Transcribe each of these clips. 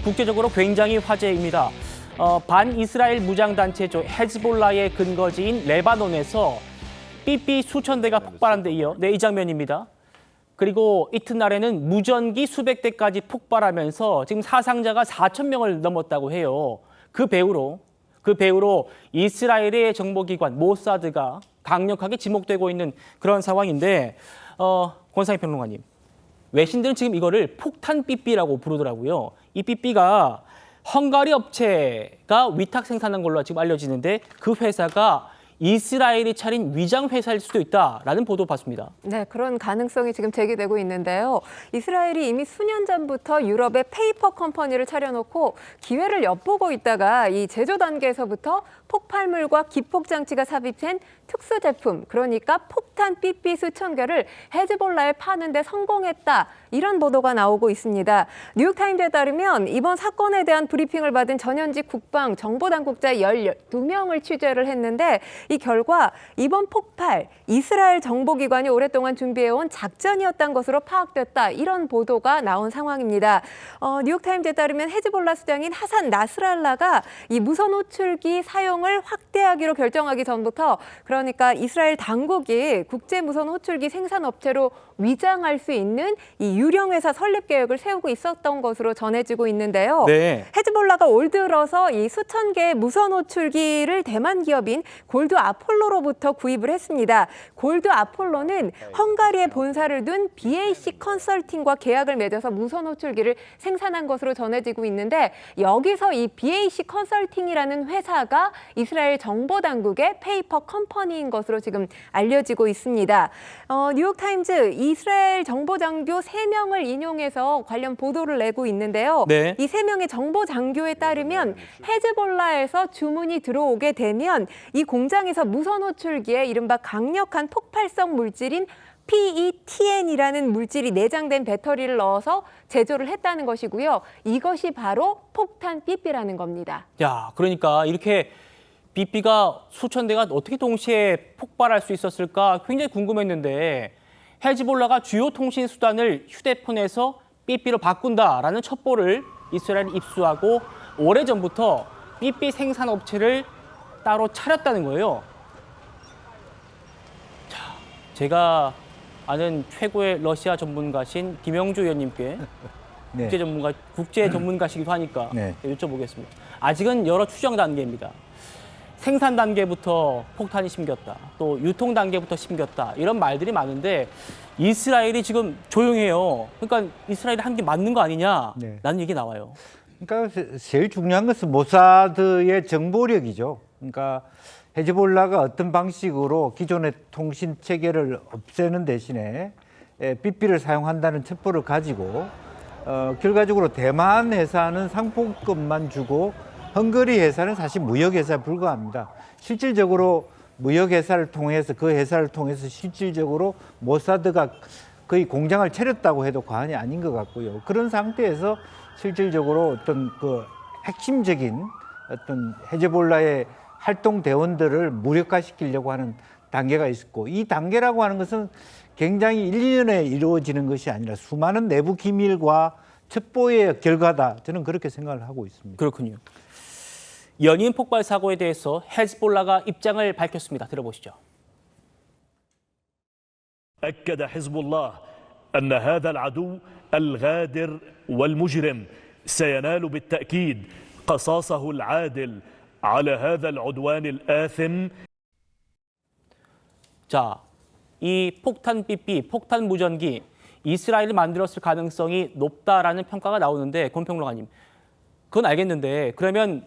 국제적으로 굉장히 화제입니다. 반이스라엘 무장단체죠. 헤즈볼라의 근거지인 레바논에서 삐삐 수천 대가 폭발한 데 이어 이 장면입니다. 그리고 이튿날에는 무전기 수백 대까지 폭발하면서 지금 사상자가 4천 명을 넘었다고 해요. 그 배후로 이스라엘의 정보기관 모사드가 강력하게 지목되고 있는 그런 상황인데 권상희 평론가님, 외신들은 지금 이거를 폭탄 삐삐라고 부르더라고요. 이 삐삐가 헝가리 업체가 위탁 생산한 걸로 지금 알려지는데 그 회사가 이스라엘이 차린 위장 회사일 수도 있다라는 보도 봤습니다. 네, 그런 가능성이 지금 제기되고 있는데요. 이스라엘이 이미 수년 전부터 유럽에 페이퍼 컴퍼니를 차려놓고 기회를 엿보고 있다가 이 제조 단계에서부터 폭발물과 기폭 장치가 삽입된 특수 제품, 그러니까 폭탄 삐삐 수천 개를 헤즈볼라에 파는 데 성공했다. 이런 보도가 나오고 있습니다. 뉴욕타임즈에 따르면 이번 사건에 대한 브리핑을 받은 전현직 국방 정보당국자 12명을 취재를 했는데 이 결과 이번 폭발, 이스라엘 정보기관이 오랫동안 준비해온 작전이었던 것으로 파악됐다. 이런 보도가 나온 상황입니다. 뉴욕타임즈에 따르면 헤즈볼라 수장인 하산 나스랄라가 이 무선 호출기 사용을 확대하기로 결정하기 전부터, 그러니까 이스라엘 당국이 국제 무선 호출기 생산업체로 위장할 수 있는 이 유령 회사 설립 계획을 세우고 있었던 것으로 전해지고 있는데요. 네. 헤즈볼라가 올 들어서 이 수천 개의 무선 호출기를 대만 기업인 골드 아폴로로부터 구입을 했습니다. 골드 아폴로는 헝가리에 본사를 둔 BAC 컨설팅과 계약을 맺어서 무선 호출기를 생산한 것으로 전해지고 있는데, 여기서 이 BAC 컨설팅이라는 회사가 이스라엘 정보당국의 페이퍼 컴퍼니인 것으로 지금 알려지고 있습니다. 뉴욕타임즈 이스라엘 정보장교 3명을 인용해서 관련 보도를 내고 있는데요. 네. 이 3명의 정보장교에 따르면 헤즈볼라에서 주문이 들어오게 되면 이 공장에서 무선 호출기에 이른바 강력한 폭발성 물질인 PETN이라는 물질이 내장된 배터리를 넣어서 제조를 했다는 것이고요. 이것이 바로 폭탄 삐삐라는 겁니다. 야, 그러니까 이렇게 삐삐가 수천 대가 어떻게 동시에 폭발할 수 있었을까 굉장히 궁금했는데, 헤즈볼라가 주요 통신 수단을 휴대폰에서 삐삐로 바꾼다라는 첩보를 이스라엘이 입수하고 오래전부터 삐삐 생산 업체를 따로 차렸다는 거예요. 자, 제가 아는 최고의 러시아 전문가신 김영주 의원님께 네. 국제 전문가시기도 하니까 네. 여쭤보겠습니다. 아직은 여러 추정 단계입니다. 생산 단계부터 폭탄이 심겼다, 또 유통 단계부터 심겼다, 이런 말들이 많은데 이스라엘이 지금 조용해요. 그러니까 이스라엘이 한 게 맞는 거 아니냐라는 네. 얘기 나와요. 그러니까 제일 중요한 것은 모사드의 정보력이죠. 그러니까 헤즈볼라가 어떤 방식으로 기존의 통신 체계를 없애는 대신에 삐삐를 사용한다는 첩보를 가지고 결과적으로 대만 회사는 상품권만 주고 헝가리 회사는 사실 무역회사에 불과합니다. 실질적으로 무역회사를 통해서 그 회사를 통해서 실질적으로 모사드가 거의 공장을 차렸다고 해도 과언이 아닌 것 같고요. 그런 상태에서 실질적으로 어떤 그 핵심적인 어떤 헤즈볼라의 활동 대원들을 무력화시키려고 하는 단계가 있었고, 이 단계라고 하는 것은 굉장히 1, 2년에 이루어지는 것이 아니라 수많은 내부 기밀과 첩보의 결과다. 저는 그렇게 생각을 하고 있습니다. 그렇군요. 연이은 폭발 사고에 대해서 헤즈볼라가 입장을 밝혔습니다. 들어보시죠. أكد حزب الله أن هذا العدو الغادر والمجرم سينال بالتأكيد قصاصه العادل على هذا العدوان الآثم. 자, 이 폭탄 삐삐, 폭탄 무전기, 이스라엘이 만들었을 가능성이 높다라는 평가가 나오는데, 권 평론가님, 그건 알겠는데 그러면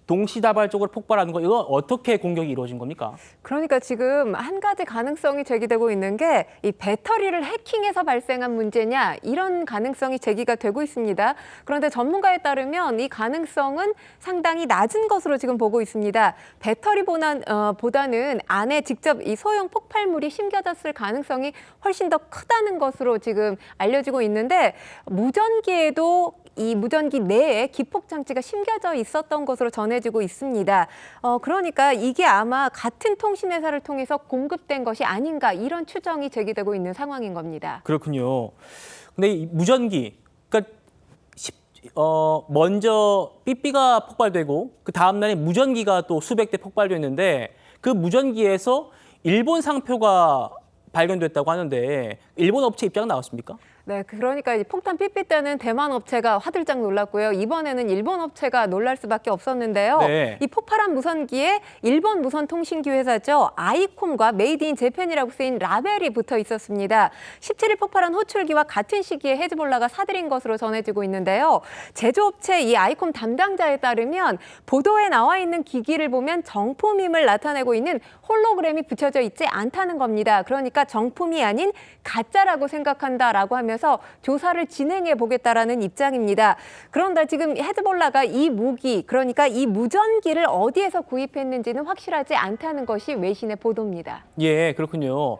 동시다발적으로 폭발하는 거, 이거 어떻게 공격이 이루어진 겁니까? 그러니까 지금 한 가지 가능성이 제기되고 있는 게 이 배터리를 해킹해서 발생한 문제냐, 이런 가능성이 제기가 되고 있습니다. 그런데 전문가에 따르면 이 가능성은 상당히 낮은 것으로 지금 보고 있습니다. 배터리보다는 안에 직접 이 소형 폭발물이 심겨졌을 가능성이 훨씬 더 크다는 것으로 지금 알려지고 있는데, 무전기에도 이 무전기 내에 기폭 장치가 심겨져 있었던 것으로 전해지고 있습니다. 그러니까 이게 아마 같은 통신회사를 통해서 공급된 것이 아닌가, 이런 추정이 제기되고 있는 상황인 겁니다. 그렇군요. 근데 이 무전기, 그러니까 먼저 삐삐가 폭발되고 그 다음 날에 무전기가 또 수백 대 폭발됐는데 그 무전기에서 일본 상표가 발견됐다고 하는데 일본 업체 입장 나왔습니까? 네, 그러니까 이 폭탄 삐삐 때는 대만 업체가 화들짝 놀랐고요. 이번에는 일본 업체가 놀랄 수밖에 없었는데요. 네. 이 폭발한 무선기에 일본 무선통신기 회사죠. 아이콤과 메이드 인 재팬이라고 쓰인 라벨이 붙어 있었습니다. 17일 폭발한 호출기와 같은 시기에 헤즈볼라가 사들인 것으로 전해지고 있는데요. 제조업체 이 아이콤 담당자에 따르면 보도에 나와 있는 기기를 보면 정품임을 나타내고 있는 홀로그램이 붙여져 있지 않다는 겁니다. 그러니까 정품이 아닌 가짜라고 생각한다라고 하면서 조사를 진행해 보겠다라는 입장입니다. 그런데 지금 헤즈볼라가 이 무기, 그러니까 이 무전기를 어디에서 구입했는지는 확실하지 않다는 것이 외신의 보도입니다. 예, 그렇군요.